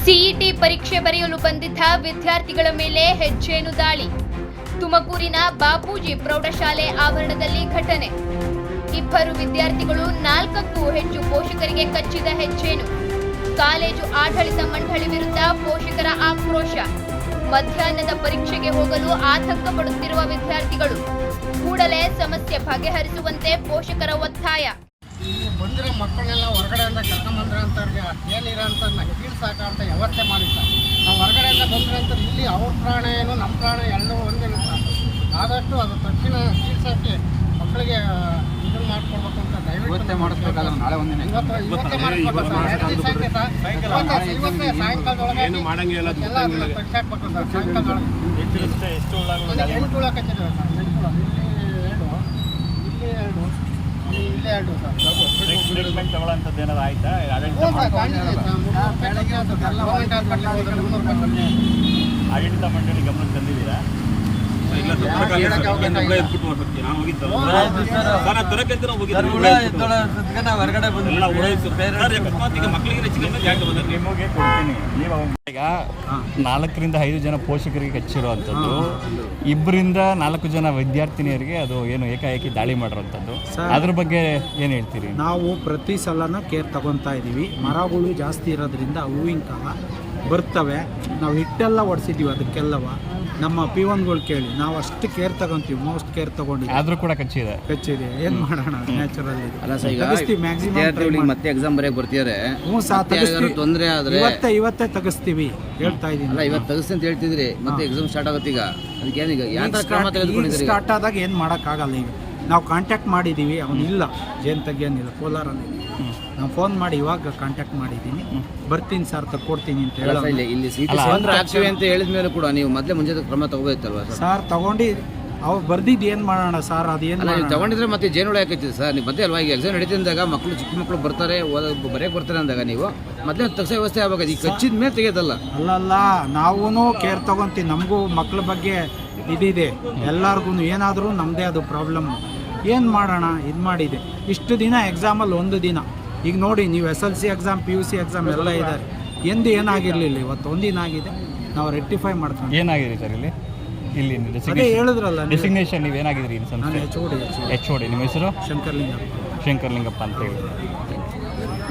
CET ಪರೀಕ್ಷೆ ಬರೆಯಲು ಬಂದಿದ್ದ ವಿದ್ಯಾರ್ಥಿಗಳ ಮೇಲೆ ಹೆಜ್ಜೇನು ದಾಳಿ. ತುಮಕೂರಿನ ಬಾಪೂಜಿ ಪ್ರೌಢಶಾಲೆ ಆವರಣದಲ್ಲಿ ಘಟನೆ. ಇಬ್ಬರು ವಿದ್ಯಾರ್ಥಿಗಳು 4ಕ್ಕೂ ಹೆಚ್ಚು ಪೋಷಕರಿಗೆ ಕಚ್ಚಿದ ಹೆಜ್ಜೇನು. ಕಾಲೇಜು ಆಡಳಿತ ಮಂಡಳಿ ವಿರುದ್ಧ ಪೋಷಕರ ಆಕ್ರೋಶ. ಮಧ್ಯಾಹ್ನದ ಪರೀಕ್ಷೆಗೆ ಹೋಗಲು ಆತಂಕ ಪಡುತ್ತಿರುವ ವಿದ್ಯಾರ್ಥಿಗಳು. ಕೂಡಲೇ ಸಮಸ್ಯೆ ಬಗೆಹರಿಸುವಂತೆ ಪೋಷಕರ ಒತ್ತಾಯ. ಬಂದಿರೋ ಮಕ್ಕಳನ್ನೆಲ್ಲ ಹೊರಗಡೆಯಿಂದ ಕರ್ಕೊಂಬಂದ್ರೆ ಅಂತವ್ರಿಗೆ ಏನಿರೋಂಥ ಕೀಳ್ಸಾಕ ಅಂತ ವ್ಯವಸ್ಥೆ ಮಾಡಿ ಸರ್. ನಾವು ಹೊರಗಡೆಯಿಂದ ಬಂದ್ರಂತ ಇಲ್ಲಿ ಅವ್ರ ಪ್ರಾಣ ಏನು ನಮ್ಮ ಪ್ರಾಣ ಎಲ್ಲವೂ ಒಂದೇ ಸರ್. ಆದಷ್ಟು ಅದು ತಕ್ಷಣ ಕೀಳ್ಸಾಕಿ ಮಕ್ಕಳಿಗೆ ಇದನ್ನು ಮಾಡ್ಕೊಡ್ಬೇಕು ಅಂತ ದಯವಿಟ್ಟು ಮಾಡಿಸ್ಬೇಕಾದ್ರೆ ನಾಳೆ ಒಂದಿನ ಇವತ್ತೇ ಸಾಯಂಕಾಲದೊಳಗೆ ಎಲ್ಲ ತೆಗ್ಸಾಕ್ಬೇಕು ಸರ್. ಸಾಯಂಕಾಲದೊಳಗೆ ಎಷ್ಟು ಹುಳ ಕಚ್ಚಿದ್ದೇವೆ ಸರ್. ಇಲ್ಲೇ ಎರಡು ಟ್ರೀಟ್ಮೆಂಟ್ ತಗೊಳ್ಳೋಂಥದ್ದು ಏನಾದ್ರು ಆಯ್ತಾ? ಆಡಳಿತ ಮಂಡಳಿ ಗಮನಕ್ಕೆ ತಂದಿದ್ದೀರಾ? ಈಗ 4ರಿಂದ 5 ಜನ ಪೋಷಕರಿಗೆ ಕಚ್ಚಿರುವಂಥದ್ದು, 2ರಿಂದ 4 ಜನ ವಿದ್ಯಾರ್ಥಿನಿಯರಿಗೆ ಅದು ಏನು ಏಕಾಏಕಿ ದಾಳಿ ಮಾಡಿರುವಂಥದ್ದು, ಅದ್ರ ಬಗ್ಗೆ ಏನು ಹೇಳ್ತೀರಿ? ನಾವು ಪ್ರತಿ ಸಲನೂ ಕೇರ್ ತಗೊತಾ ಇದ್ದೀವಿ. ಮರಗಳು ಜಾಸ್ತಿ ಇರೋದ್ರಿಂದ ಹೂವಿನ ಕಾಲ ಬರ್ತವೆ. ನಾವು ಹಿಟ್ಟೆಲ್ಲ ಹೊಡ್ಸಿದ್ದೀವಿ ಅದಕ್ಕೆಲ್ಲವ. ನಮ್ಮ P1ಗಳು ಕೇಳಿ ನಾವು ಅಷ್ಟು ಕೇರ್ ತಗೊಂತೀವಿ, ಮೋಸ್ಟ್ ಕೇರ್ ತಗೊಂಡಿದ್ದೀವಿ. ಆದರೂ ಕೂಡ ಕಚ್ಚಿದೆ. ಏನು ಮಾಡೋಣ, ನ್ಯಾಚುರಲ್ ಇದೆ. ಮತ್ತೆ ಎಕ್ಸಾಮ್ ಬರೆಯಕ್ಕೆ ಬರ್ತಿದ್ದಾರೆ. ತೊಂದರೆ ಆದರೆ ಇವತ್ತೇ ತೆಗಿಸ್ತೀವಿ ಹೇಳ್ತಾ ಇದ್ದೀನಿ. ಅಲ್ಲ, ಇವತ್ತು ತೆಗಿಸ್ತಿ ಅಂತ ಹೇಳ್ತಿದ್ರಿ, ಮತ್ತೆ ಎಕ್ಸಾಮ್ ಸ್ಟಾರ್ಟ್ ಆಗುತ್ತೆ. ಈಗ ಅದಕ್ಕೆ ಏನೀಗ ಯಾವ ಕ್ರಮ ತೆಗೆದುಕೊಂಡಿದ್ದೀರಿ? ಸ್ಟಾರ್ಟ್ ಆದಾಗ ಏನು ಮಾಡೋಕ್ಕಾಗಲ್ಲ. ಈಗ ನಾವು ಕಾಂಟ್ಯಾಕ್ಟ್ ಮಾಡಿದ್ದೀವಿ, ಅವನಿಲ್ಲ, ಜೇನು ತೆಗಿಯೋನಿಲ್ಲ, ಕೋಲಾರಲ್ಲಿ. ನಾವು ಫೋನ್ ಮಾಡಿ ಇವಾಗ ಕಾಂಟ್ಯಾಕ್ಟ್ ಮಾಡಿದ್ದೀನಿ, ಬರ್ತೀನಿ ಸರ್ ತಗೊಡ್ತೀನಿ ಅಂತ ಹೇಳಿ. ಇಲ್ಲಿ ಆಗ್ತೀವಿ ಅಂತ ಹೇಳಿದ ಮೇಲೆ ಕೂಡ ನೀವು ಮೊದಲೇ ಮುಂಚೆ ಕ್ರಮ ತಗೋಬೇಕಲ್ವಾ ಸರ್? ತಗೊಂಡು ಅವ್ರು ಬರ್ದಿದ್ದು ಏನು ಮಾಡೋಣ ಸರ್? ಅದೇನು ನೀವು ತಗೊಂಡಿದ್ರೆ ಮತ್ತೆ ಜೇನುಳ ಯಾಕೈತಿ ಸರ್? ನೀವು ಮತ್ತೆ ಅಲ್ವಾ ಈಗ ಎಕ್ಸಾಮ್ ನಡೀತಿದ್ದಾಗ ಮಕ್ಕಳು ಚಿಕ್ಕ ಮಕ್ಕಳು ಬರ್ತಾರೆ, ಬರೆಯಕ್ಕೆ ಬರ್ತಾರೆ ಅಂದಾಗ ನೀವು ಮೊದಲೇ ತಕ್ಷಣ ವ್ಯವಸ್ಥೆ ಆಗ್ಬೇಕು. ಈಗ ಕಚ್ಚಿದ ಮೇಲೆ ತೆಗೆಯೋದಲ್ಲ. ಅಲ್ಲಲ್ಲ, ನಾವೂ ಕೇರ್ ತಗೊಂತೀವಿ. ನಮಗೂ ಮಕ್ಕಳ ಬಗ್ಗೆ ಇದಿದೆ, ಎಲ್ಲರಿಗೂ ಏನಾದರೂ ನಮ್ಮದೇ ಅದು ಪ್ರಾಬ್ಲಮ್. ಏನು ಮಾಡೋಣ? ಇದು ಮಾಡಿದೆ ಇಷ್ಟು ದಿನ ಎಕ್ಸಾಮಲ್ಲಿ ಒಂದು ದಿನ. ಈಗ ನೋಡಿ ನೀವು SLC ಎಕ್ಸಾಮ್, PUC ಎಕ್ಸಾಮ್ ಎಲ್ಲ ಇದ್ದಾರೆ. ಎಂದು ಏನಾಗಿರಲಿಲ್ಲ, ಇವತ್ತು ಒಂದಿನ ಆಗಿದೆ. ನಾವು ರೆಕ್ಟಿಫೈ ಮಾಡ್ಕೊಂಡು ಏನಾಗಿದೆ ಸರ್ ಇಲ್ಲಿ ಅದೇ ಹೇಳಿದ್ರಲ್ಲ ಡೆಸಿಗ್ನೇಷನ್ ನೀವು ಏನಾಗಿದ್ರಿ? ನಾನು HOD. ನಿಮ್ಮ ಹೆಸರು? ಶಂಕರ್ಲಿಂಗಪ್ಪ ಶಂಕರ್ಲಿಂಗಪ್ಪ ಅಂತ ಹೇಳಿ.